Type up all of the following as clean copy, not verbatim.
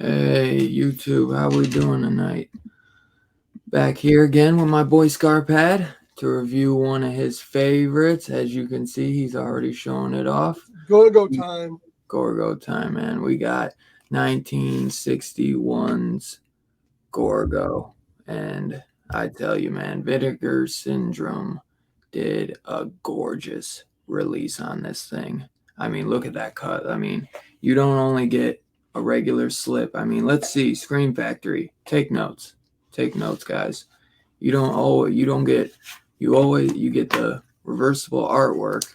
Hey, YouTube, how we doing tonight? Back here again with my boy Scarpad to review one of his favorites. As you can see, he's already showing it off. Gorgo time. Gorgo time, man. We got 1961's Gorgo. And I tell you, man, Vinegar Syndrome did a gorgeous release on this thing. I mean, look at that cut. I mean, you don't only get a regular slip. I mean, let's see, Scream Factory. Take notes. Take notes, guys. You get the reversible artwork.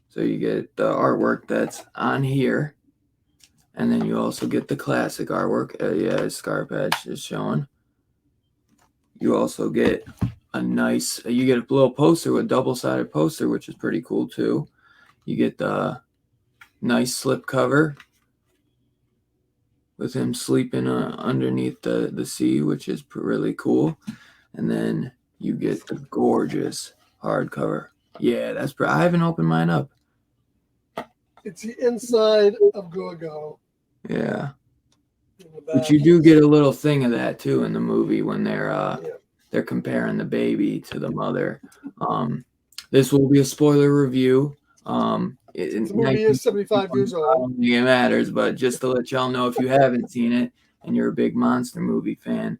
So you get the artwork that's on here. And then you also get the classic artwork. Yeah, Scar Patch is showing. You also get a little poster with double-sided poster, which is pretty cool too. You get the nice slip cover with him sleeping underneath the sea, which is really cool. And then you get the gorgeous hardcover. Yeah, I haven't opened mine up. It's the inside of Gorgo. Yeah. But you do get a little thing of that too in the movie when they're comparing the baby to the mother. This will be a spoiler review. The movie is 75 years old. I don't think it matters, but just to let y'all know, if you haven't seen it and you're a big monster movie fan,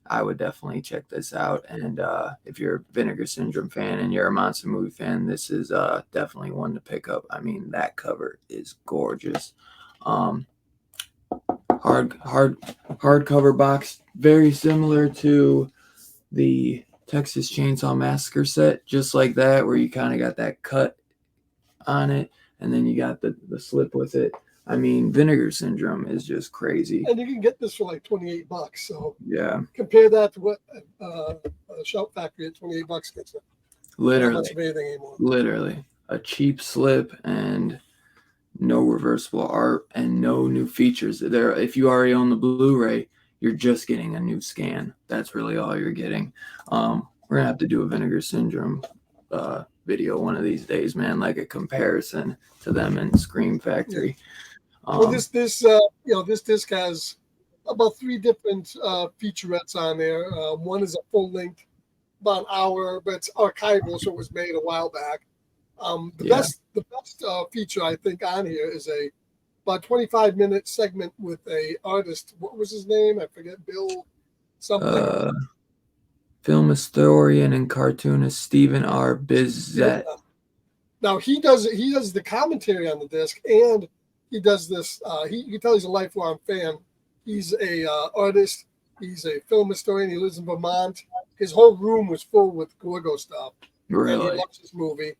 I would definitely check this out. And if you're a Vinegar Syndrome fan and you're a monster movie fan, this is definitely one to pick up. I mean, that cover is gorgeous. Hardcover box, very similar to the Texas Chainsaw Massacre set, just like that, where you kind of got that cut on it, and then you got the slip with it. I mean, Vinegar Syndrome is just crazy. And you can get this for like $28. So yeah, compare that to what a Shout Factory at $28 gets. Literally, not much of anything anymore. Literally, a cheap slip and no reversible art and no new features. There, if you already own the Blu-ray, you're just getting a new scan. That's really all you're getting. We're gonna have to do a Vinegar Syndrome video one of these days, man. Like a comparison to them in Scream Factory. Well, this disc has about 3 different featurettes on there. One is a full length, about an hour, but it's archival, so it was made a while back. The best feature I think on here is about 25-minute segment with a artist. What was his name? I forget. Bill something. Film historian and cartoonist Stephen R. Bizzett. Now he does the commentary on the disc, and he does this. You can tell he's a lifelong fan. He's a artist. He's a film historian. He lives in Vermont. His whole room was full with Gorgo stuff. Really? And he loves this movie.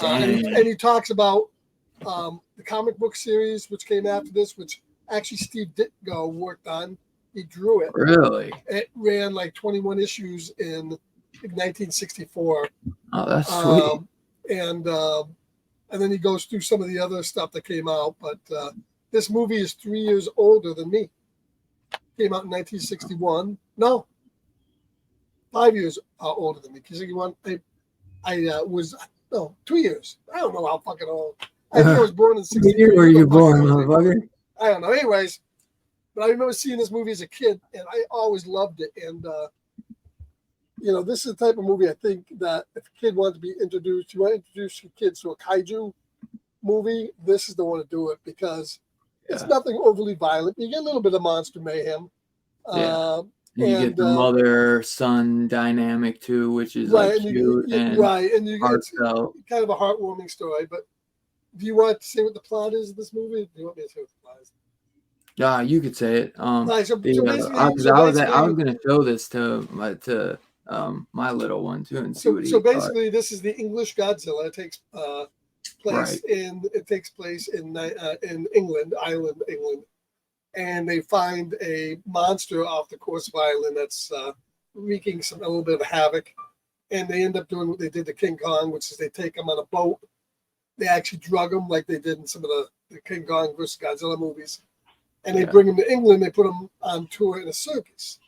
And he talks about the comic book series, which came after this, which actually Steve Ditko worked on. He drew it. Really? It ran like 21 issues in 1964. Oh, that's sweet. And then he goes through some of the other stuff that came out. But this movie is 3 years older than me. Came out in 1961. No, 5 years older than me. I was 2 years. I don't know how fucking old. I think I was born in 63. What year were you born, motherfucker? I don't know. Anyways, but I remember seeing this movie as a kid, and I always loved it. And this is the type of movie I think that if a kid wanted to be introduced, you want to introduce your kids to a kaiju movie, this is the one to do it because it's nothing overly violent. You get a little bit of monster mayhem. And you get the mother-son dynamic too, which is like cute and heartfelt. Kind of a heartwarming story. But do you want to say what the plot is of this movie? Do you want me to say what the plot is? Yeah, you could say it. I was going to show this to my little one too and see what he thought. Basically, this is the English Godzilla. It takes place in England, and they find a monster off the coast of Ireland that's wreaking a little bit of havoc. And they end up doing what they did to King Kong, which is they take him on a boat. They actually drug him like they did in some of the King Kong versus Godzilla movies. And they bring him to England. They put him on tour in a circus.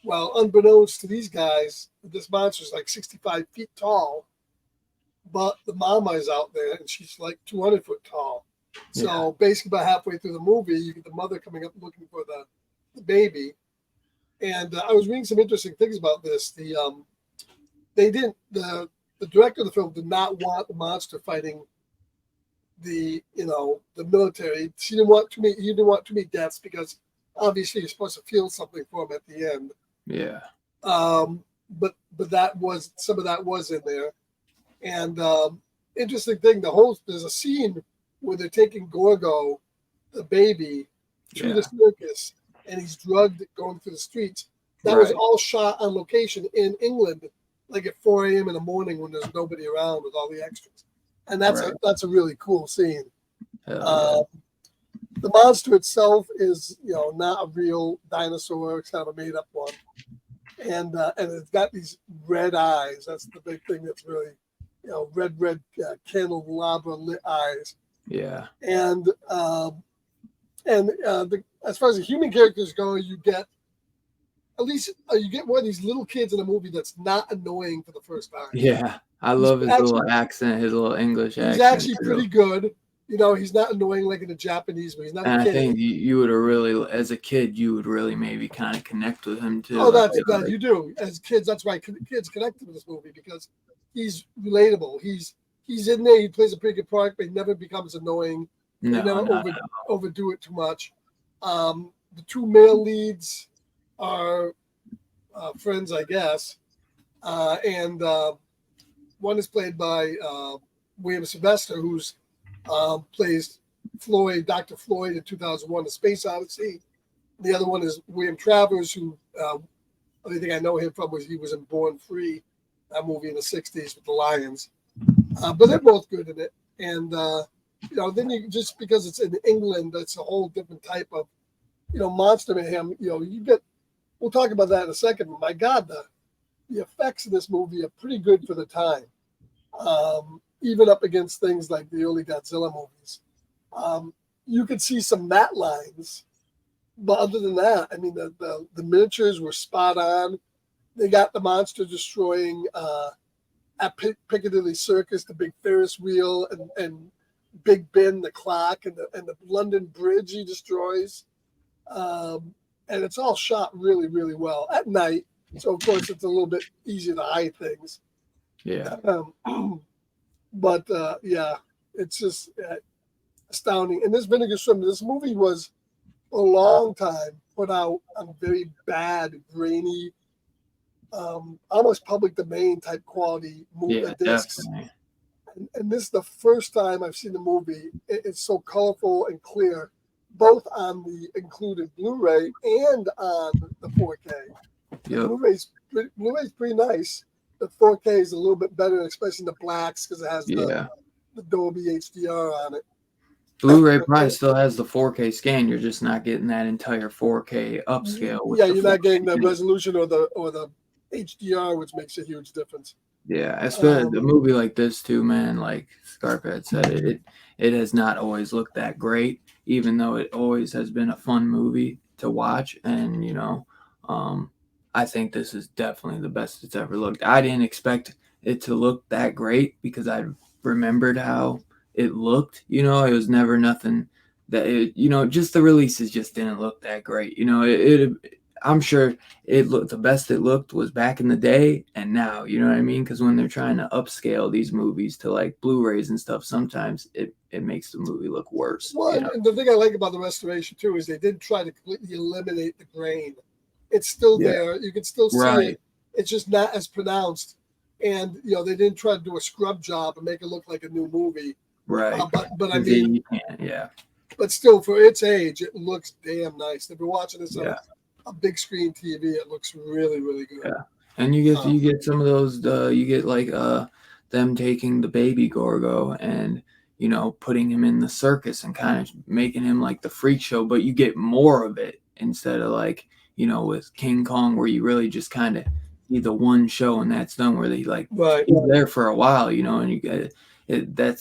Well, unbeknownst to these guys, this monster is like 65 feet tall. But the mama is out there, and she's like 200 foot tall. Yeah. So basically, about halfway through the movie, you get the mother coming up looking for the baby. And I was reading some interesting things about this. They didn't the director of the film did not want the monster fighting the military. He didn't want too many deaths because obviously you're supposed to feel something for him at the end. Yeah. But that was some of that was in there. And interesting thing, there's a scene where they're taking Gorgo, the baby, to the Yeah. circus, and he's drugged going through the streets. That was Right. all shot on location in England, like at 4 a.m. in the morning when there's nobody around with all the extras, and Right. that's a really cool scene. Hell yeah. Uh, the monster itself is not a real dinosaur; it's kind of a made up one, and it's got these red eyes. That's the big thing. That's really red candelabra lit eyes, Yeah. and as far as the human characters go, you get at least you get one of these little kids in a movie that's not annoying for the first time. Yeah. I He's love his actually little accent, his little English he's accent actually too. pretty good. He's not annoying like in the Japanese, but he's not a And I kid. think you would have really, as a kid, you would really maybe kind of connect with him too. Oh, that's that Like, you do as kids. That's why kids connect with this movie because he's relatable. He's in there. He plays a pretty good part, but he never becomes annoying. They no, never not overdo it too much. The two male leads are friends, I guess, and one is played by William Sylvester, who's plays Dr. Floyd in 2001: A Space Odyssey. The other one is William Travers, who the only thing I know him from was he was in Born Free, that movie in the '60s with the Lions. But they're both good in it, and then you just because it's in England, that's a whole different type of monster mayhem. You get. We'll talk about that in a second. But my God, the effects in this movie are pretty good for the time, even up against things like the early Godzilla movies. You could see some matte lines, but other than that, I mean, the miniatures were spot on. They got the monster destroying at Piccadilly Circus, the big Ferris wheel, and Big Ben, the clock, and the London Bridge he destroys. And it's all shot really, really well at night. So, of course, it's a little bit easier to hide things. yeah, But yeah, it's just astounding. And this Vinegar Swim, this movie was a long time put out on very bad, grainy, almost public domain type quality yeah, discs. definitely. And this is the first time I've seen the movie. It's so colorful and clear, both on the included Blu-ray and on the 4K. Yep. Blu-ray's pretty nice. The 4K is a little bit better, especially the blacks, because it has Yeah. the Dolby HDR on it. Blu-ray probably still has the 4K scan. You're just not getting that entire 4K upscale. Yeah, you're not getting the 4K. resolution or the HDR, which makes a huge difference. Yeah, especially a movie like this too, man. Like Scarpet said, it has not always looked that great, even though it always has been a fun movie to watch. And I think this is definitely the best it's ever looked. I didn't expect it to look that great because I remembered how it looked. It was never nothing that just the releases just didn't look that great. I'm sure it looked the best it looked was back in the day and now, you know what I mean? Because when they're trying to upscale these movies to like Blu-rays and stuff, sometimes it makes the movie look worse. Well, and the thing I like about the restoration too is they didn't try to completely eliminate the grain. It's still there. You can still see it. It's just not as pronounced. And they didn't try to do a scrub job and make it look like a new movie. Right. But I mean, you can't, yeah. But still, for its age, it looks damn nice. If you're watching this on a big screen TV, it looks really, really good. Yeah. And you get some of those. You get like them taking the baby Gorgo and putting him in the circus and kind of making him like the freak show, but you get more of it instead of like with King Kong where you really just kind of see the one show and that's done where they like he's there for a while, and you get it. That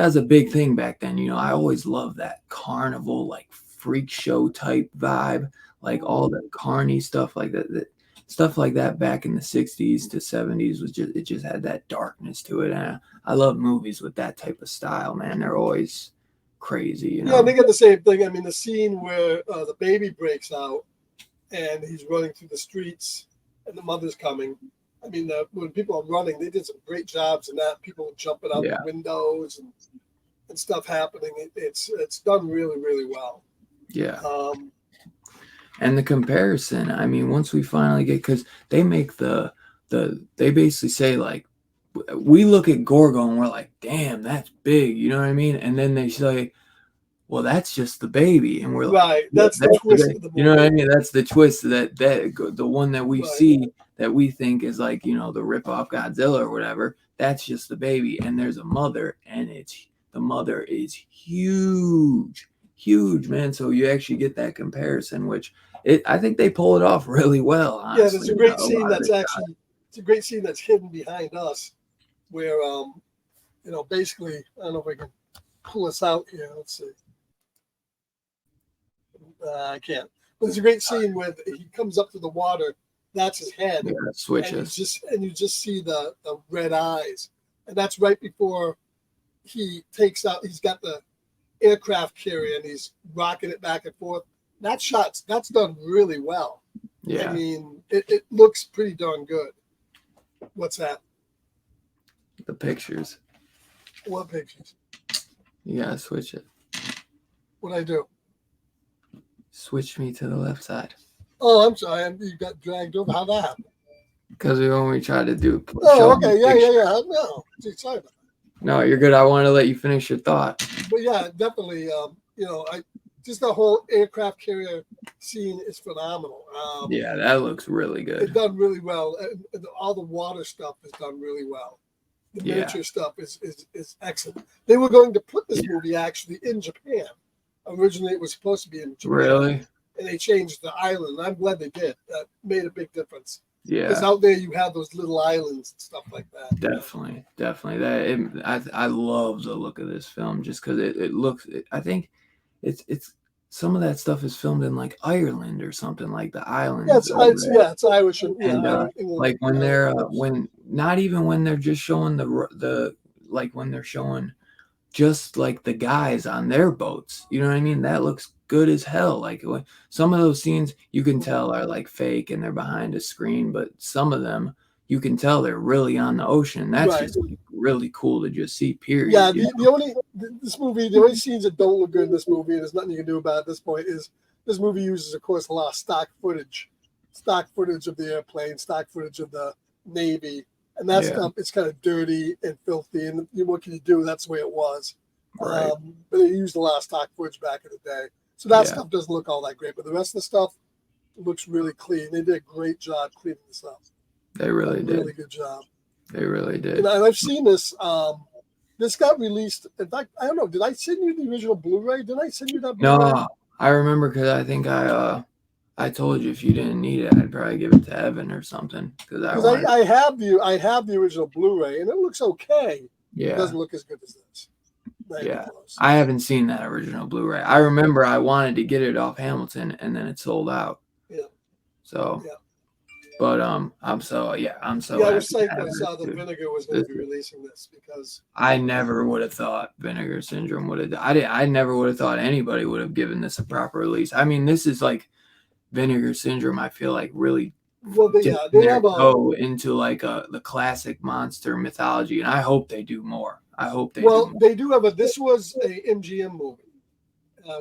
was a big thing back then. I always loved that carnival like freak show type vibe, like all the carny stuff like that. Stuff like that back in the 60s to 70s was just had that darkness to it. And I love movies with that type of style, man. They're always crazy, you Yeah, know. and they get the same thing. I mean, the scene where the baby breaks out and he's running through the streets and the mother's coming. I mean, when people are running, they did some great jobs in that. People jumping out the Yeah, windows and stuff happening. It's done really, really well. yeah. Um, And the comparison, I mean, once we finally get, because they make they basically say like, we look at Gorgo and we're like, damn, that's big, you know what I mean? And then they say, well, that's just the baby, and we're like, right. what? That's the That's the twist baby. of the You know what I movie. mean? That's the twist that the one that we Right. see that we think is like, you know, the rip off Godzilla or whatever. That's just the baby, and there's a mother, and the mother is huge, huge, man. So you actually get that comparison, which I think they pull it off really well. Yeah, there's Honestly, a great a scene lot of that's it. actually it's a great scene that's hidden behind us, where basically I don't know if I can pull us out here. Let's see. I can't. But there's a great scene where he comes up to the water. That's his head, Yeah, switches. and you just see the red eyes, and that's right before he takes out. He's got the aircraft carrier and he's rocking it back and forth. That's done really well. I Yeah, mean, it looks pretty darn good. What's that? the pictures. What pictures? You gotta switch it. What I do? Switch me to the left side. Oh, I'm sorry. You got dragged over. How'd that happen? Because we only tried to do Oh, show okay. the picture. Yeah. No, gee, sorry about No, you're good. I wanted to let you finish your thought. that. But yeah, definitely. I just the whole aircraft carrier scene is phenomenal. Yeah, that looks really It's good. done really well, and all the water stuff is done really well. The Yeah, miniature stuff is excellent. They were going to put this yeah. movie actually in Japan. Originally, it was supposed to be in Japan, Really? and they changed the island. I'm glad they did. That made a big difference because Yeah, out there you have those little islands and stuff like that. definitely, definitely. I love the look of this film just because it looks. I think it's some of that stuff is filmed in like Ireland or something like the Yeah, islands over there. it's Irish and And England, like when Ireland they're close. when not even when they're just showing the like when they're showing just like the guys on their boats. You know what I mean? That looks good as hell. Like some of those scenes you can tell are like fake and they're behind a screen, but some of them you can tell they're really on the ocean. That's Right. just like, really cool to just see. Period. Yeah, You the only this movie, the only scenes that don't look good in this movie, and there's nothing you can do about it at this point, is this movie uses, of course, a lot of stock footage of the airplane, stock footage of the Navy, and that Yeah. stuff. It's kind of dirty and filthy, and what can you do? That's the way it was. Right. But they used a lot of stock footage back in the day, so that Yeah. stuff doesn't look all that great. But the rest of the stuff looks really clean. They did a great job cleaning this up. They really did. Really good job. They really did. And I've seen this. This got released. In fact, I don't know. Did I send you the original Blu-ray? Did I send you that Blu-ray? No, I remember because I think I told you if you didn't need it, I'd probably give it to Evan or something because I Because wanted. I have the original Blu-ray, and it looks okay. It Yeah. doesn't look as good as this. Not even Yeah, close. I haven't seen that original Blu-ray. I remember I wanted to get it off Hamilton, and then it sold out. Yeah. So, Yeah. but I'm so Yeah, I happy was to psyched have when I this, saw that dude. Vinegar was going to be releasing this because I never would have thought Vinegar Syndrome would have. I never would have thought anybody would have given this a proper release. I mean, this is like Vinegar Syndrome. I feel like really they have go into like the classic monster mythology, and I hope they do more. I hope they do well, more. they do have this was a MGM movie,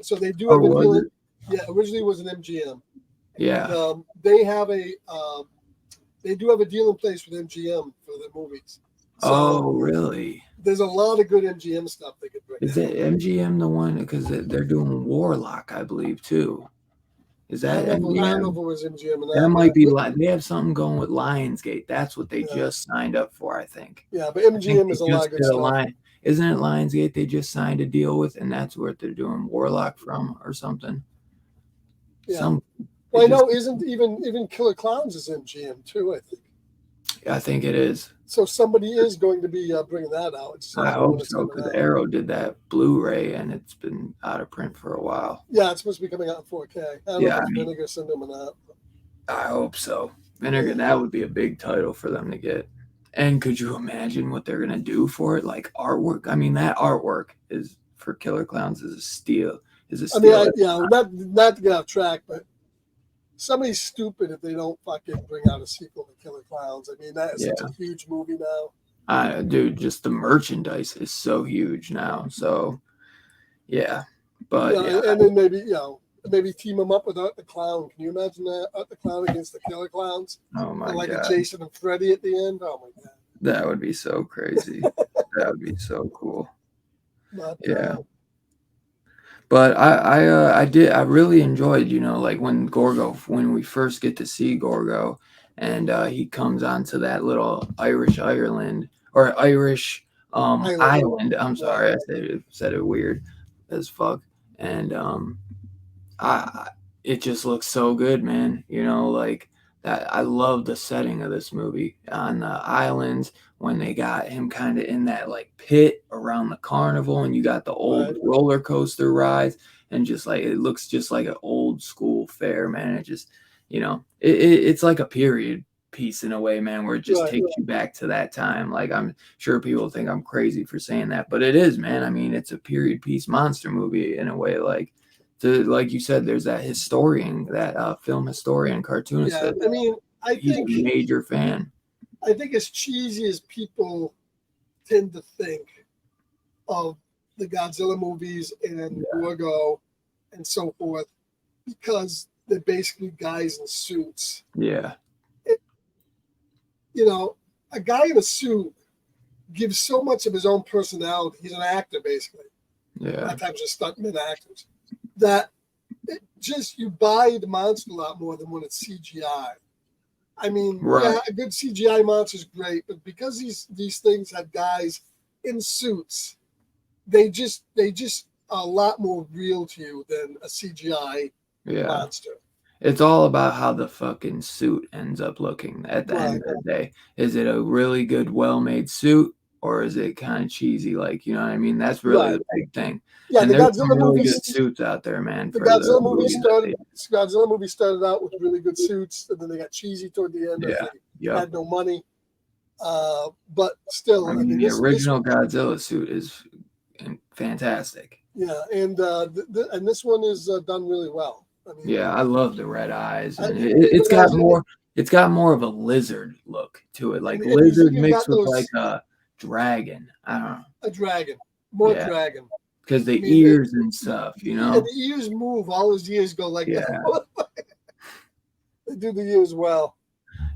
so they do Oh, have a was deal. it? Yeah, originally it was an MGM. Yeah. And, they have they do have a deal in place with MGM for their movies. So Oh, really? there's a lot of good MGM stuff they could bring. Is it MGM the one? Because they're doing Warlock, I believe, too. Is that I don't know if MGM? it was MGM or That not. might be. They have something going with Lionsgate. That's what they Yeah. just signed up for, I think. Yeah, but I think MGM they is a lot just of good did a stuff. line. Isn't it Lionsgate they just signed a deal with, and that's where they're doing Warlock from or something? Yeah. Well, I it just- know isn't even Killer Clowns is MGM too, I think. I think it is. So somebody is going to be bringing that out. Just I don't know when hope it's so coming because out. Arrow did that Blu-ray, and it's been out of print for a while. Yeah, it's supposed to be coming out in 4K. I don't know Yeah, if I it's mean- Vinegar Syndrome or not. I hope so. Vinegar, that would be a big title for them to get. And could you imagine what they're gonna do for it? Like artwork. I mean, that artwork is for Killer Clowns is a steal. Is a I mean, steal. not to get off track, but somebody's stupid if they don't fucking bring out a sequel to Killer Clowns. I mean, that is such Yeah, a huge movie now. dude, just the merchandise is so huge now. So yeah, but yeah, And then maybe team them up with Art the Clown. Can you imagine that Art the Clown against the Killer Clowns? oh my And like a god, Jason and Freddy at the end. Oh my god! that would be so crazy. That would be so cool. But Yeah. But I really enjoyed, like when Gorgo, when we first get to see Gorgo, and he comes onto that little Irish Ireland or Irish Island, island. I'm right? sorry, I said it weird as fuck, and I it just looks so good, man. Like that. I love the setting of this movie on the islands when they got him kind of in that like pit around the carnival, and you got the old Right, roller coaster rides, and just like it looks just like an old school fair, man. It just, it's like a period piece in a way, man, where it just right. takes you back to that time. Like I'm sure people think I'm crazy for saying that, but it is, man. I mean, it's a period piece monster movie in a way, like you said, there's that historian, that film historian, cartoonist Yeah, that I mean, I he's a think major fan. as cheesy as people tend to think of the Godzilla movies and Yeah, Gorgo and so forth, because they're basically guys in suits. yeah, It, a guy in a suit gives so much of his own personality. He's an actor, basically. A yeah, lot of times, just stuntmen actors. That it just you buy the monster a lot more than when it's CGI. I mean, right, yeah, a good CGI monster is great, but because these things have guys in suits, they just are a lot more real to you than a CGI yeah. monster. It's all about how the fucking suit ends up looking at the end Right. of the day. Is it a really good, well-made suit, or is it kind of cheesy? Like, you know what I mean? That's really Right. the big thing. Yeah, And there's some really good suits out there, man, for the movies that they. The Godzilla movie started out with really good suits, and then they got cheesy toward the end as Yeah, they yep. had no money. But still, I I mean, mean, the this original Godzilla suit is fantastic. yeah, and this one is done really well. I mean, Yeah, I love the red eyes, I, and you it's got imagine, more. It's got more of a lizard look to it, like and he's lizard even mixed got with like those a dragon. I don't know. a dragon, more Yeah, dragon. because I the mean, ears and stuff, and the ears move. All his ears go like Yeah, they do the ears well.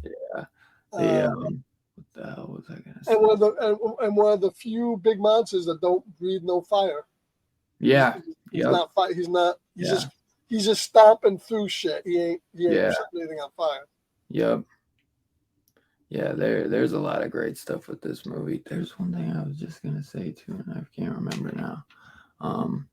yeah. The Um, what the hell was I gonna and say? one of the few big monsters that don't breathe no fire. He's, Yeah, he's yep, not fire. He's not. yeah, He's just stomping through shit. He ain't yeah, setting anything on fire. yep, yeah. There's a lot of great stuff with this movie. There's one thing I was just gonna say too, and I can't remember now. Um,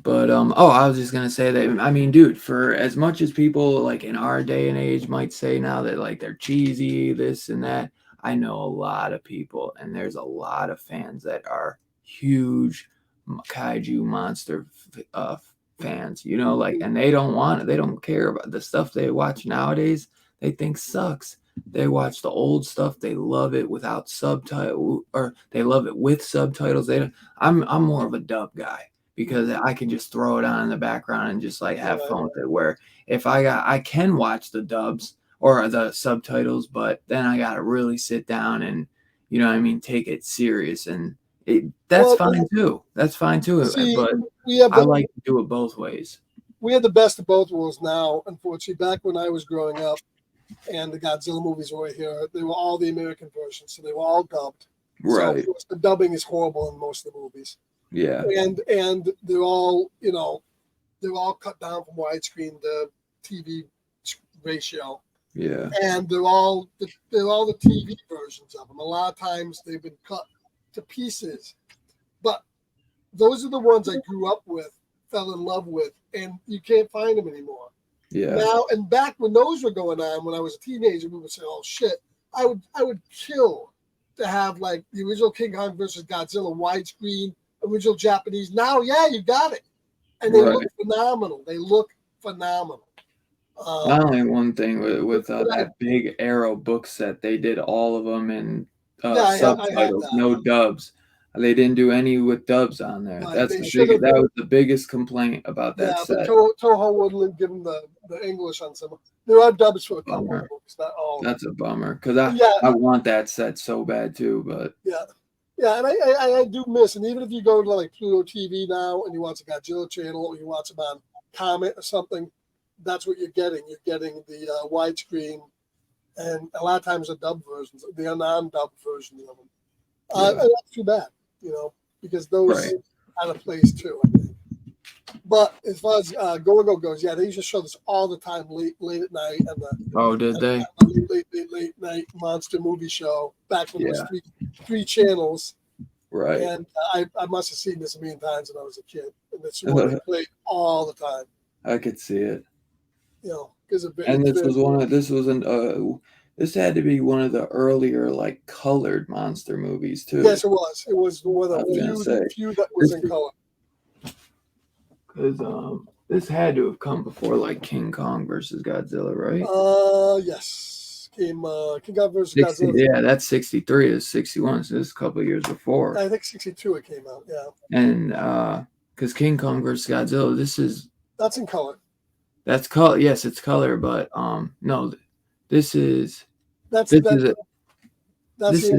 But oh, I was just gonna say that, I mean, dude, for as much as people like in our day and age might say now that like they're cheesy, this and that, I know a lot of people, and there's a lot of fans that are huge kaiju monster fans. Like, and they don't care about the stuff they watch nowadays. They think sucks. They watch the old stuff. They love it without subtitle, or they love it with subtitles. I'm more of a dub guy because I can just throw it on in the background and just like have Right. fun with it. Where if I can watch the dubs or the subtitles, but then I got to really sit down and, what I mean, take it serious, and that's Well, fine too. That's fine too. see, But we have I the like to do it both ways. we have the best of both worlds now. Unfortunately, back when I was growing up, and the Godzilla movies were here, they were all the American versions, so they were all dubbed. So of Right. course, the dubbing is horrible in most of the movies, Yeah. and they're all they're all cut down from widescreen to TV ratio, Yeah. and they're all the TV versions of them. A lot of times they've been cut to pieces, but those are the ones I grew up with, fell in love with, and you can't find them anymore. Yeah. Now and back when those were going on, when I was a teenager, we would say, "Oh shit!" I would kill to have like the original King Kong versus Godzilla widescreen, original Japanese. Now, yeah, you got it, and they look Right. phenomenal. They look phenomenal. Not Um, only one thing with but that big Arrow book set, they did all of them in yeah, I have subtitles, that. no dubs. They didn't do any with dubs on there. Right. That's They the should have. that was the biggest complaint about that Yeah, but set. Toho wouldn't give them the English on some. There are dubs for a couple of Bummer. movies, not all of them. That's a bummer because But yeah, I want that set so bad too, but yeah. Yeah, and I do miss, and even if you go to like Pluto TV now and you watch a Godzilla channel or you watch them on Comet or something, that's what you're getting. You're getting the widescreen and a lot of times the dub versions, the non-dub versions of them. And that's too bad, because those right. out of place too, I think. But as far as Gorgo goes, yeah, they used to show this all the time, late at night, and Did they? late night monster movie show back when there was Yeah. three channels. Right. And I must have seen this a million times when I was a kid, and it's what they played all the time. I could see it. Because this had to be one of the earlier like colored monster movies too. Yes, it was. It was one of the few that was in color. Because this had to have come before like King Kong versus Godzilla, right? Yes. King Kong versus 60, Godzilla. yeah, that's 63 is 61, so this is a couple of years before. I think 62 it came out, yeah. And because King Kong versus Godzilla, that's in color. That's color. Yes, it's color, but no, this is an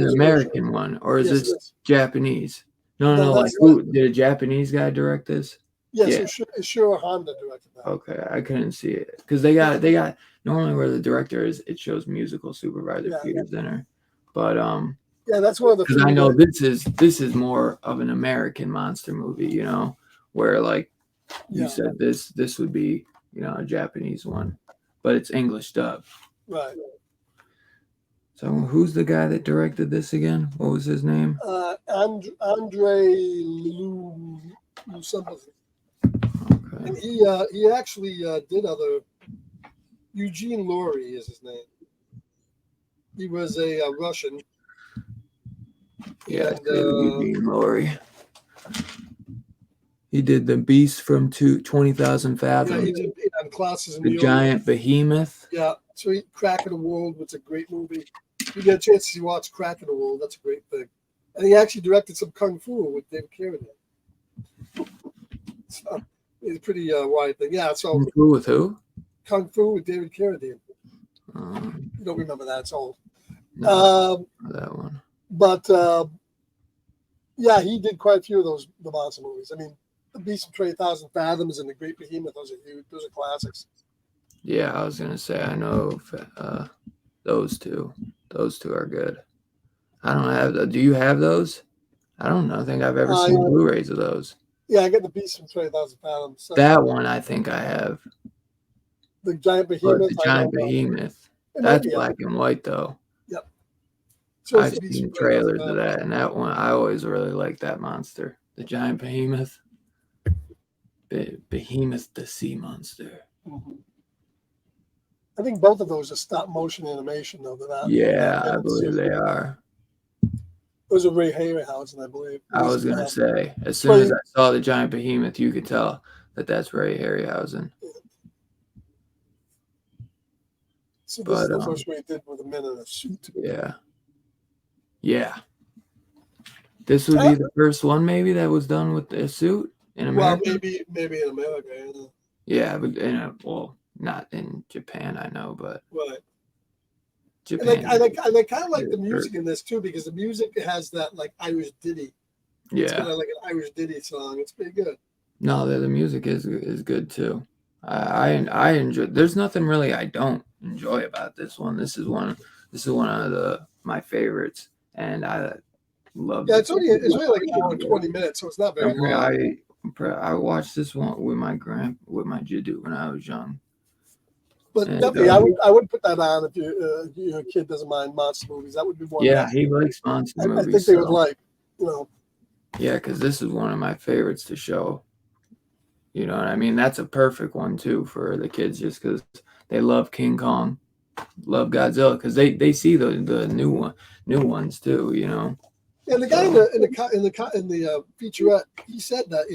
American one, or is this Japanese? No. Like, did a Japanese guy direct this? Yes, yeah. Sure. Honda directed that. Okay, I couldn't see it because they got normally where the director is, it shows musical supervisor Peter Zinner, but yeah, that's one of the. Because I know this is more of an American monster movie, where like you said this would be a Japanese one, but it's English dub. Right. So who's the guy that directed this again? What was his name? Andre Lou something. Okay. And he actually did other. Eugene Laurie is his name. He was a Russian. Yeah, Eugene Laurie. He did The Beast from 20,000 Fathoms. Yeah, he did Classes in The Giant Behemoth. Yeah, so Crack in the World was a great movie. If you get a chance to watch Crack in the World, that's a great thing. And he actually directed some Kung Fu with David Carradine. So it's a pretty wide thing. Yeah, so Kung Fu with who? Kung Fu with David Carradine. You don't remember that? It's old. No, that one. But yeah, he did quite a few of the monster movies. I mean, The Beast from 20,000 Fathoms and The Great Behemoth, those are huge. Those are classics. Yeah, I was gonna say I know those two. Those two are good. I don't have. Do you have those? I don't know. I think I've ever seen Blu-rays of those. Yeah, I got The Beast from 20,000 Fathoms. So. That one I think I have. The Giant Behemoth. The Giant Behemoth. That's black and white though. Yep. So I've seen trailers of that, and that one I always really liked that monster, the Giant Behemoth. Behemoth, the sea monster. Mm-hmm. I think both of those are stop motion animation, though. I believe they are. Those are Ray Harryhausen, I believe. I was gonna say, as soon as I saw the Giant Behemoth, you could tell that's Ray Harryhausen. Yeah. So this is the first one he did with a man in a suit. Yeah. This would be the first one, maybe, that was done with a suit in America. Well, maybe in America. Yeah, but not in Japan, I know, but right. Japan. I kind of like the music in this too, because the music has that like Irish ditty. Yeah, it's kind of like an Irish ditty song. It's pretty good. No, the music is good too. I enjoy. There's nothing really I don't enjoy about this one. This is one of my favorites, and I love. Yeah, it's only like an hour and 20 minutes, so it's not very long. I watched this one with my jiddu when I was young. But definitely, I would put that on if your kid doesn't mind monster movies. That would be one. Yeah, he likes monster movies. I think they would like, Yeah, because this is one of my favorites to show. You know what I mean? That's a perfect one too for the kids, just because they love King Kong, love Godzilla, because they see the new ones too. Yeah, the guy in the featurette, he said that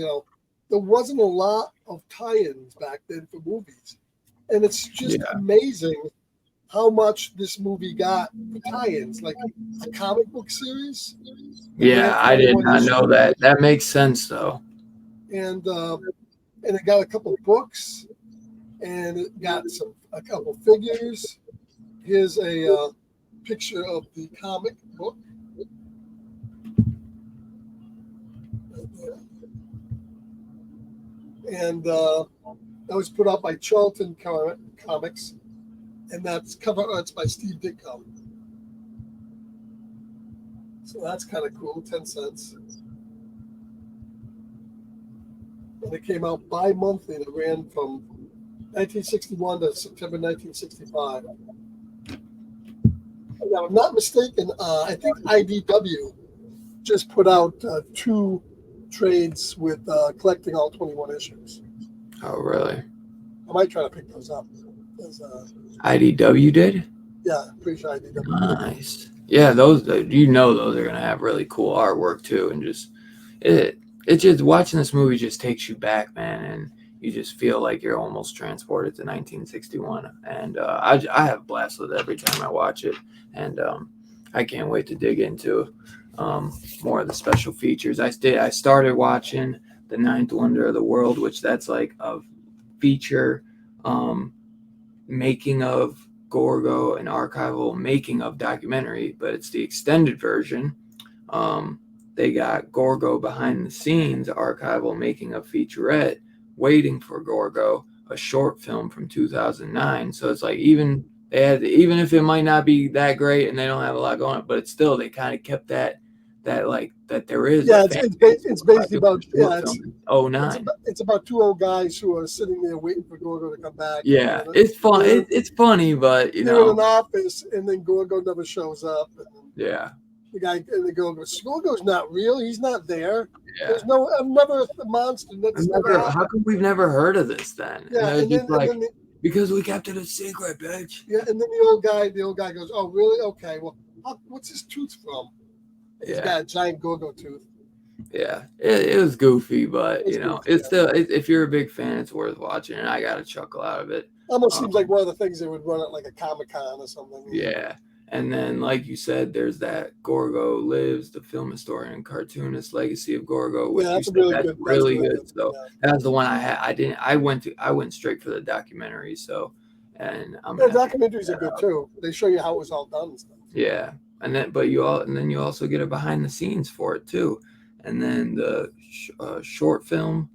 there wasn't a lot of tie-ins back then for movies, and it's just amazing how much this movie got for tie-ins, like a comic book series. Yeah, I did not know that. That makes sense though. And it got a couple books, and it got a couple figures. Here's a picture of the comic book. And that was put out by Charlton Comics, and that's cover art's by Steve Ditko. So that's kind of cool, 10 cents. And it came out bi-monthly, and it ran from 1961 to September 1965. If I'm not mistaken, I think IDW just put out 2 trades with collecting all 21 issues. Oh, really? I might try to pick those up. IDW did? Yeah, I'm pretty sure IDW. Nice. Yeah, those those are gonna have really cool artwork too, and just it just watching this movie just takes you back, man, and you just feel like you're almost transported to 1961. And I have a blast with it every time I watch it, and I can't wait to dig into more of the special features. I started watching The Ninth Wonder of the World, which that's like a feature making of Gorgo, an archival making of documentary, but it's the extended version. They got Gorgo behind the scenes archival making of featurette, Waiting for Gorgo, a short film from 2009. So it's like even if it might not be that great and they don't have a lot going on, but it's still, they kind of kept that there is. Yeah, it's basically about it's about 2 old guys who are sitting there waiting for Gorgo to come back. Yeah, it's fun. It's funny, but they're in an office, and then Gorgo never shows up. Yeah. The guy and the girl goes, Gorgo's not real. He's not there. Yeah. There's never a monster. How come we've never heard of this then? Yeah, and then because we kept it a secret, bitch. Yeah, and then the old guy goes, oh, really? Okay, well, what's his tooth from? He's got a giant Gorgo tooth. Yeah, it was goofy, but it's still, if you're a big fan, it's worth watching, and I got a chuckle out of it. Almost seems like one of the things they would run at like a Comic-Con or something. Yeah. And then, like you said, there's that Gorgo Lives, the film historian and cartoonist legacy of Gorgo, which that's really good. So that's the one I had. I went straight for the documentary. So, and documentaries are good too. They show you how it was all done and stuff. Yeah, and then you also get a behind the scenes for it too, and then the short film,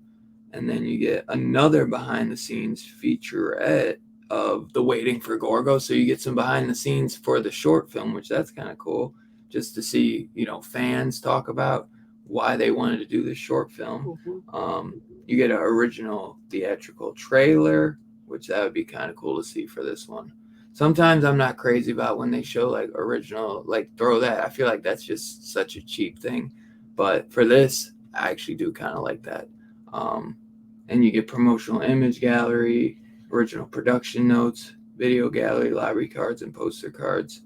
and then you get another behind the scenes featurette of the Waiting for Gorgo. So you get some behind the scenes for the short film, which that's kind of cool, just to see fans talk about why they wanted to do this short film. Mm-hmm. You get an original theatrical trailer, which that would be kind of cool to see for this one. Sometimes I'm not crazy about when they show like original, like throw that. I feel like that's just such a cheap thing, but for this I actually do kind of like that. And you get promotional image gallery, original production notes, video gallery, library cards, and poster cards.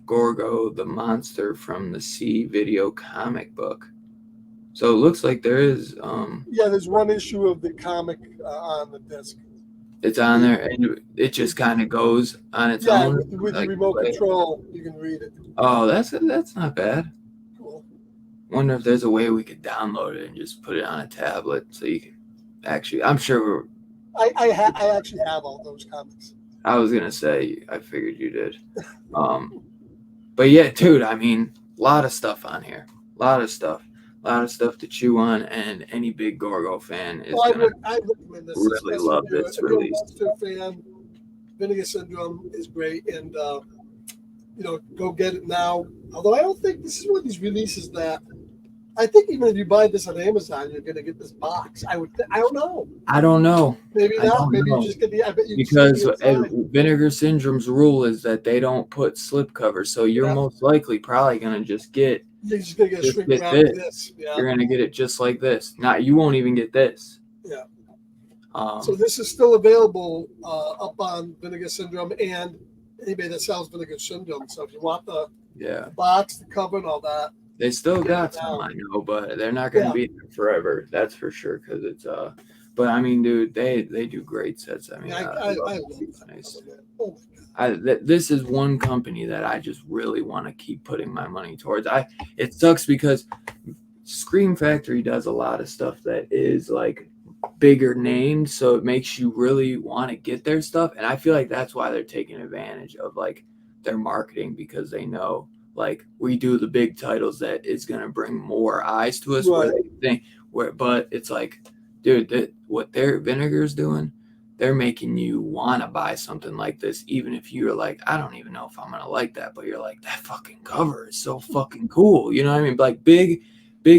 Gorgo, the monster from the sea video comic book. So it looks like there is. There's one issue of the comic on the disc. It's on there, and it just kind of goes on its own. With the remote control, you can read it. Oh, that's not bad. Cool. Wonder if there's a way we could download it and just put it on a tablet so you can actually. I'm sure. I actually have all those comics. I was gonna say, I figured you did. But yeah, dude, I mean, a lot of stuff on here. A lot of stuff to chew on, and any big Gorgo fan is I recommend this. Really love this release. If you're a monster fan, Vinegar Syndrome is great, and go get it now. Although I don't think this is one of these releases that. I think even if you buy this on Amazon, you're going to get this box. I don't know. I don't know. Maybe not. Maybe you just get the. I bet you because Vinegar Syndrome's rule is that they don't put slipcovers, so you're most likely probably going to just get. You're just going to get a shrink wrap of this. Yeah. You're going to get it just like this. You won't even get this. Yeah. So this is still available up on Vinegar Syndrome and anybody that sells Vinegar Syndrome. So if you want the box, the cover, and all that. They still got some, I know, but they're not going to be there forever. That's for sure, because it's But I mean, dude, they do great sets. I mean, Yeah, I love I love Cheap that Nice. cover, man. Oh my God. This is one company that I just really want to keep putting my money towards. It sucks because Scream Factory does a lot of stuff that is like bigger named, so it makes you really want to get their stuff. And I feel like that's why they're taking advantage of like their marketing, because they know like we do the big titles that is going to bring more eyes to us. Where Right. they think but it's like, dude, what their Vinegar's doing, they're making you want to buy something like this, even if you're like, I don't even know if I'm gonna like that, but you're like, that fucking cover is so fucking cool. You know what I mean? Like big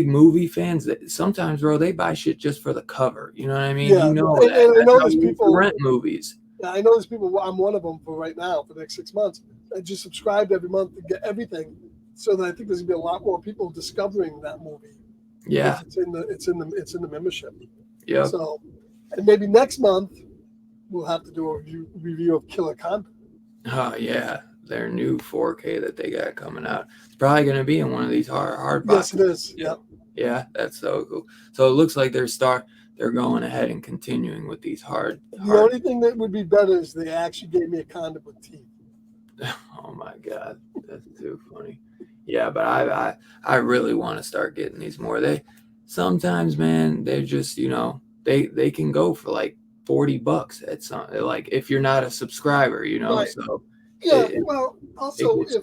movie fans that sometimes, bro, they buy shit just for the cover. You know what I mean? Yeah, You know and that. I That's know how there's we used to people. rent movies. I know there's people. I'm one of them for right now for the next 6 months. I just subscribed every month to get everything, so that I think there's gonna be a lot more people discovering that movie Yeah. because it's in the membership. Yep. So, and maybe next month we'll have to do a review of Killer Condom. Oh yeah. Their new 4K that they got coming out. It's probably gonna be in one of these hard Yes, boxes. it is. Yeah. Yeah, that's so cool. So it looks like they're going ahead and continuing with these hard. The only thing that would be better is they actually gave me a condom with teeth. Oh my god, that's too funny. Yeah, but I really want to start getting these more. They sometimes, man, they're just, they can go for like $40 at some, like if you're not a subscriber, Right. so Yeah. it, Well, it also gets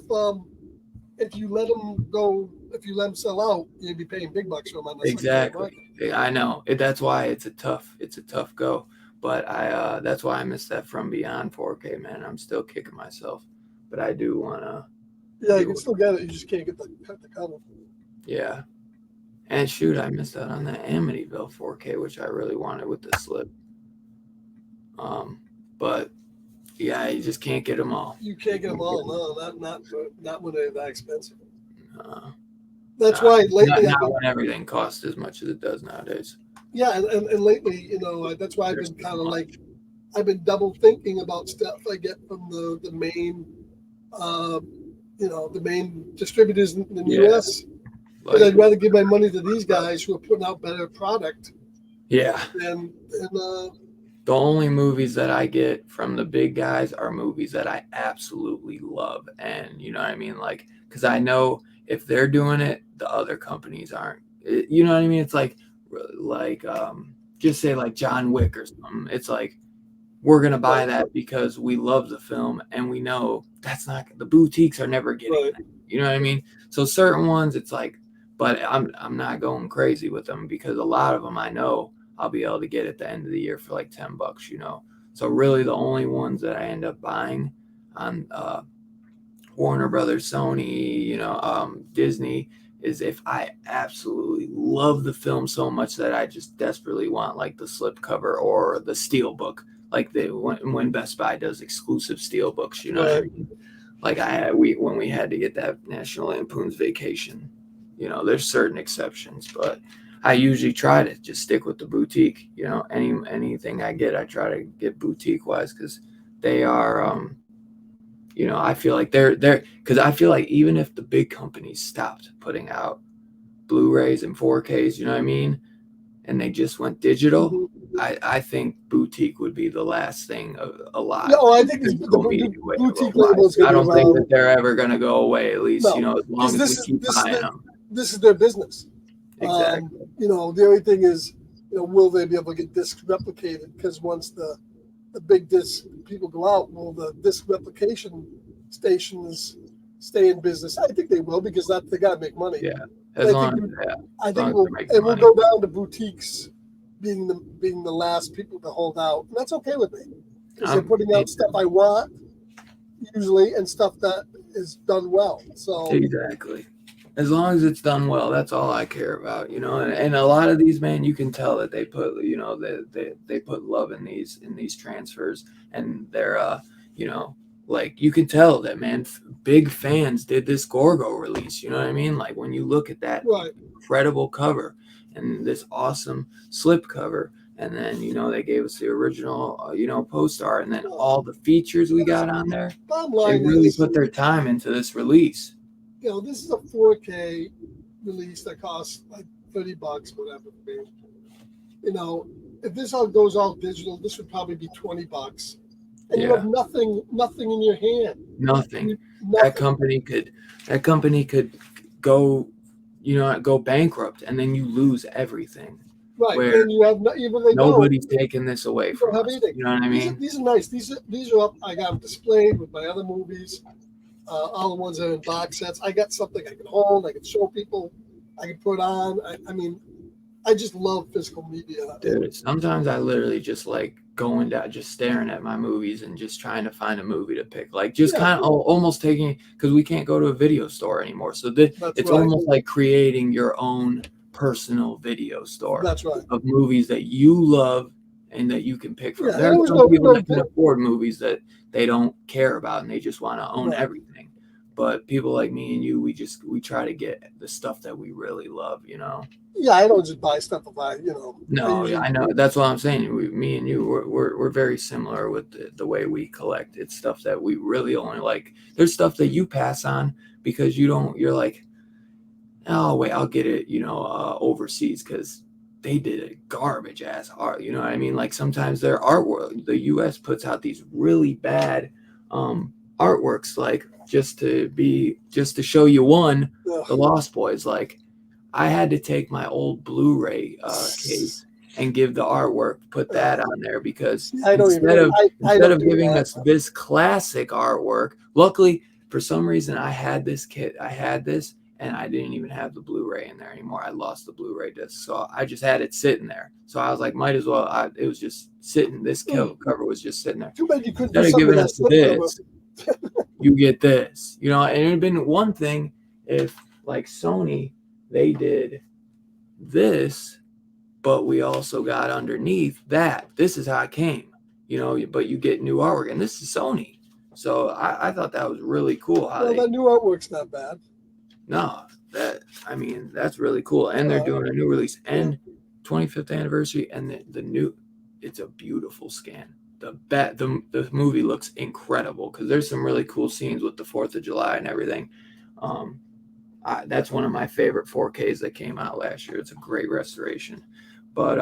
if you let them go, if you let them sell out, you'd be paying big bucks for them on the secondary exactly. market. I know. That's why it's a tough go. But that's why I missed that From Beyond 4K, man. I'm still kicking myself, but I do wanna Yeah, you do can it. still get it. You just can't get the cover. Yeah. And shoot, I missed out on that Amityville 4K, which I really wanted with the slip. But yeah, you just can't get them all. You can't get them all. No, not when they're that expensive. Uh, That's why lately I've not been when everything costs as much as it does nowadays. yeah, and lately that's why I've There's been too kind of much. like I've been double thinking about stuff I get from the main uh, the main distributors in the Yeah, U.S. Because like I'd rather give my money to these guys who are putting out better product yeah. than The only movies that I get from the big guys are movies that I absolutely love, and you know what I mean, like because I know if they're doing it, the other companies aren't. You know what I mean? It's like just say like John Wick or something. It's like we're gonna buy right, that because we love the film and we know that's not the boutiques are never getting right. that. You know what I mean? So certain ones, it's like, but I'm not going crazy with them because a lot of them I know I'll be able to get at the end of the year for like $10. So really the only ones that I end up buying on Warner Brothers, Sony, Disney, is if I absolutely love the film so much that I just desperately want like the slipcover or the steelbook, like when Best Buy does exclusive steelbooks, you know what I Right. mean? Like when we had to get that National Lampoon's Vacation, there's certain exceptions, but I usually try to just stick with the boutique. Anything I get, I try to get boutique wise because they are I feel like they're because I feel like even if the big companies stopped putting out Blu-rays and 4Ks, you know what I mean, and they just went digital, Mm-hmm. I think boutique would be the last thing Yeah, alive. oh, I think Physical media boutique label wise, is going I to be don't think around. that they're ever going to go away. At least No, as long because as we keep buying them. this is their business. Exactly. The only thing is, will they be able to get disc replicated? Because once the big disc people go out, will the disc replication stations stay in business? I think they will because they got to make money. Yeah, But as long as I as think long as they're making it will money. go down to boutiques being the last people to hold out. And that's okay with me because they're putting out stuff I want usually and stuff that is done well. So Exactly. As long as it's done well, that's all I care about, And a lot of these, man, you can tell that they put, they put love in these transfers, and they're, like you can tell that, man. Big fans did this Gorgo release. You know what I mean? Like when you look at that right. incredible cover and this awesome slip cover, and then they gave us the original, post art, and then all the features we got on there. Bottom They line really is, put their time into this release. this is a 4K release that costs like $30, whatever. You know, if this all goes all digital, this would probably be $20, and you have Yeah, nothing in your hand. nothing. That Nothing. company could that company could go, go bankrupt, and then you lose everything. Right, Where and you have no, even they don't. nobody's taking this away You don't from have us. anything. You know what I These are mean? these are nice. These are up. I got them displayed with my other movies. All the ones that are in box sets. I got something I can hold. I can show people. I can put on. I mean, I just love physical media. Dude, sometimes I literally just like going down, just staring at my movies and just trying to find a movie to pick. Like just Yeah, kind of almost taking, because we can't go to a video store anymore. So that's it's right. almost like creating your own personal video store That's right. of movies that you love and that you can pick from. Yeah, There and are it was some people no that can afford movies that they don't care about and they just want to own right. everything. But people like me and you, we try to get the stuff that we really love, Yeah, I don't just buy stuff if I No, yeah, usually. I know. That's what I'm saying. Me and you, we're very similar with the way we collect. It's stuff that we really only like. There's stuff that you pass on because you're like, oh, wait, I'll get it, overseas because they did a garbage ass art. You know what I mean? Like sometimes their artwork, the U.S. puts out these really bad artworks, like just to show you one, the Ugh. Lost Boys, like. I had to take my old Blu-ray case and give the artwork, put that on there because I don't even. I instead don't of do giving that. us this classic artwork, luckily for some reason I had this kit. I had this and I didn't even have the Blu-ray in there anymore. I lost the Blu-ray disc, so I just had it sitting there. So I was like, might as well. It was just sitting. This cover was just sitting there. Too bad you couldn't do Instead of something giving with that us slipcover. this, you get this, and it'd been one thing if like Sony, they did this, but we also got underneath that. This is how it came, but you get new artwork, and this is Sony. So I thought that was really cool how Well, they, that new artwork's not bad. no, that's really cool. And they're doing a new release Yeah. and 25th anniversary, and the new, it's a beautiful scan. The movie looks incredible because there's some really cool scenes with the 4th of July and everything. Um, that's one of my favorite 4Ks that came out last year. It's a great restoration. But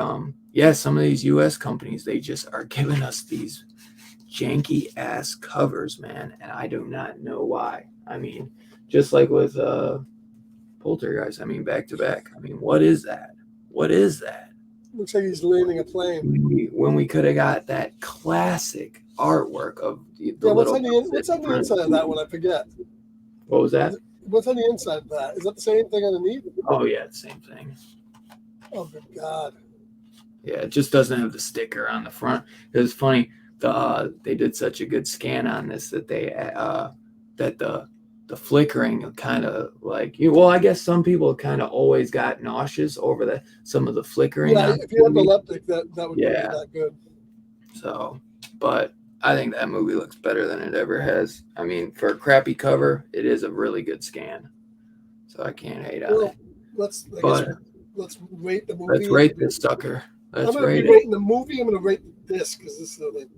yeah, some of these US companies, they just are giving us these janky ass covers, man, and I do not know why. I mean, just like with Poltergeist, I mean, back to back. I mean, what is that? What is that? Looks like he's landing a plane. When we could have got that classic artwork of the Yeah, what's little on the inside of that one? I forget. What was that? What's on the inside of that? Is that the same thing underneath? Oh yeah, the same thing. Oh, good God. Yeah, it just doesn't have the sticker on the front. It's funny, they did such a good scan on this that that the flickering kind of like well, I guess some people kind of always got nauseous over some of the flickering. Yeah, if you have epileptic, that would be that good. So, but I think that movie looks better than it ever has. I mean, for a crappy cover, it is a really good scan. So I can't hate on it. Let's rate the movie. Let's rate this sucker. I'm going to be rating the movie. I'm going to rate the disc because this is the thing.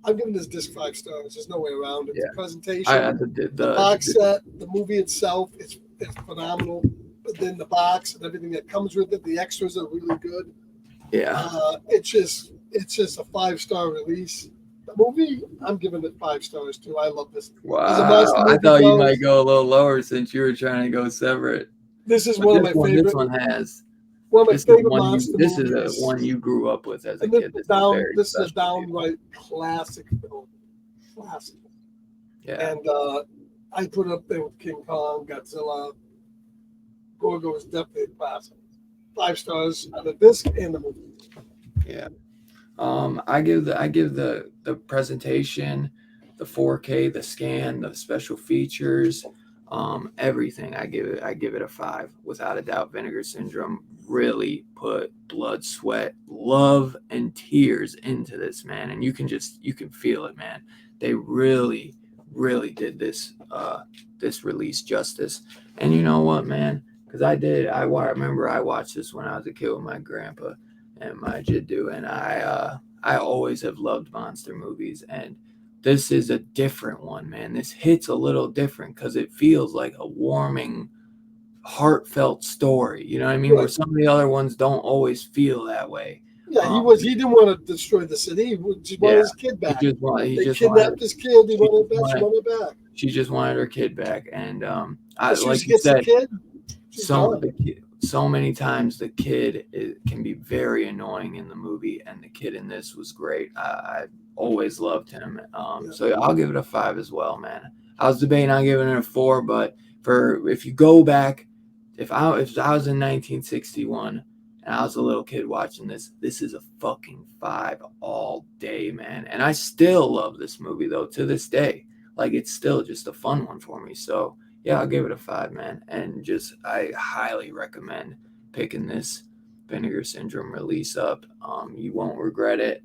I'm giving this disc 5 stars. There's no way around it. Yeah. The presentation, the box set, the movie itself, it's phenomenal. But then the box and everything that comes with it, the extras are really good. Yeah. It's just a 5-star release. The movie, I'm giving it 5 stars too. I love this. Wow. I thought you might go a little lower since you were trying to go separate. This is one of my favorite. This one has. One of my favorite monster movies. This is the one you grew up with as a kid. This is a downright classic film. Classic. Yeah. And I put it up there with King Kong, Godzilla. Gorgo is definitely a classic. 5 stars on the disc and the movie. Yeah. I give the presentation, the 4K, the scan, the special features, everything. I give it a 5 without a doubt. Vinegar Syndrome really put blood, sweat, love, and tears into this, man, and you can feel it, man. They really did this release justice. And you know what, man? Because I remember I watched this when I was a kid with my grandpa and my jiddu, and I always have loved monster movies, and this is a different one, man. This hits a little different because it feels like a warming, heartfelt story. You know what I mean? Right. Where some of the other ones don't always feel that way. Yeah, he didn't want to destroy the city. He just wanted his kid he back. just wanted he They just kidnapped wanted his kid. He she wanted just it back. She wanted wanted it back. she just wanted her kid back, and I As soon as like she you gets the said, kid, she's gone. so many times the kid can be very annoying in the movie, and the kid in this was great. I always loved him. So I'll give it a 5 as well, man. I was debating on giving it a 4, but if you go back, if I was in 1961 and I was a little kid watching this is a fucking 5 all day, man. And I still love this movie though to this day. Like it's still just a fun one for me. So yeah, I'll give it a 5, man. And just I highly recommend picking this Vinegar Syndrome release up. You won't regret it.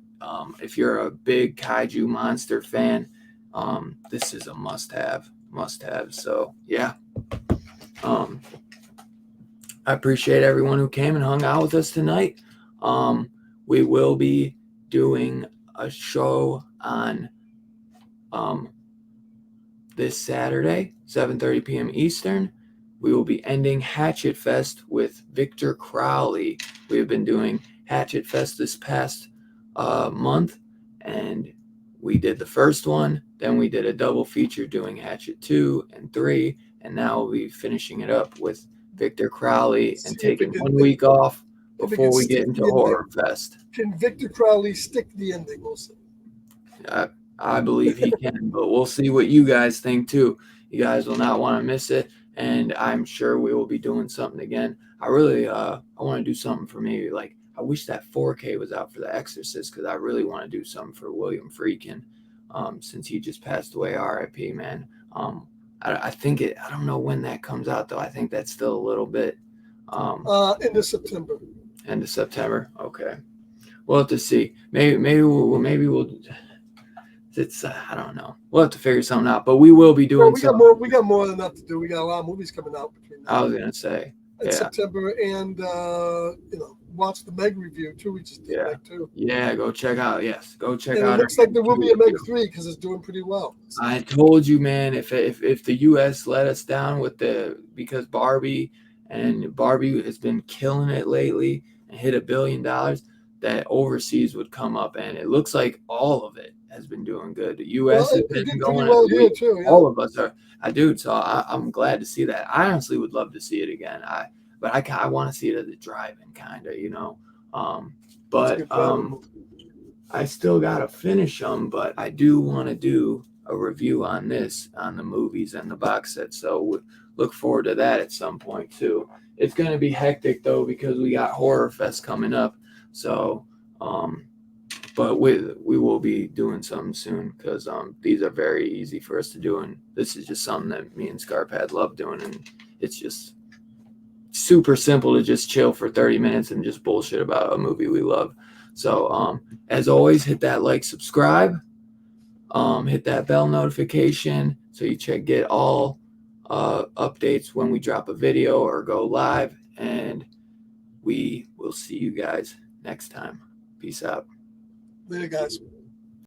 If you're a big kaiju monster fan, this is a must-have. So yeah. I appreciate everyone who came and hung out with us tonight. We will be doing a show on this Saturday, 7:30 p.m. Eastern. We will be ending Hatchet Fest with Victor Crowley. We have been doing Hatchet Fest this past month, and we did the first one. Then we did a double feature doing Hatchet 2 and 3, and now we'll be finishing it up with Victor Crowley and taking 1 week off before we get into Horror Fest. Can Victor Crowley stick the ending? We'll see. I believe he can, but we'll see what you guys think too. You guys will not want to miss it, and I'm sure we will be doing something again. I really I want to do something for maybe like I wish that 4K was out for The Exorcist because I really want to do something for William Friedkin since he just passed away. R.I.P. Man. I think I don't know when that comes out though. I think that's still a little bit. End of September. End of September. Okay, we'll have to see. Maybe we'll. It's I don't know. We'll have to figure something out, but we will be doing. Well, we got more than enough to do. We got a lot of movies coming out between now. I was gonna say September, and watch the Meg review too. We just did Meg 2. Yeah, go check out. Yes, go check out. It looks like there will be a Meg 3 because it's doing pretty well. I told you, man. If the U.S. let us down because Barbie has been killing it lately and hit $1 billion, that overseas would come up, and it looks like all of it has been doing good. The U.S. has been going well here too. Yeah. All of us are. So I'm glad to see that. I honestly would love to see it again. But I want to see it at the drive-in, kind of, but I still gotta finish them. But I do want to do a review on the movies and the box set. So look forward to that at some point too. It's gonna be hectic though because we got Horror Fest coming up. So, but we will be doing something soon because these are very easy for us to do, and this is just something that me and Scarpad love doing, and it's just super simple to just chill for 30 minutes and just bullshit about a movie we love. So, as always, hit that like, subscribe, hit that bell notification so you get all updates when we drop a video or go live, and we will see you guys next time. Peace out. Later, guys.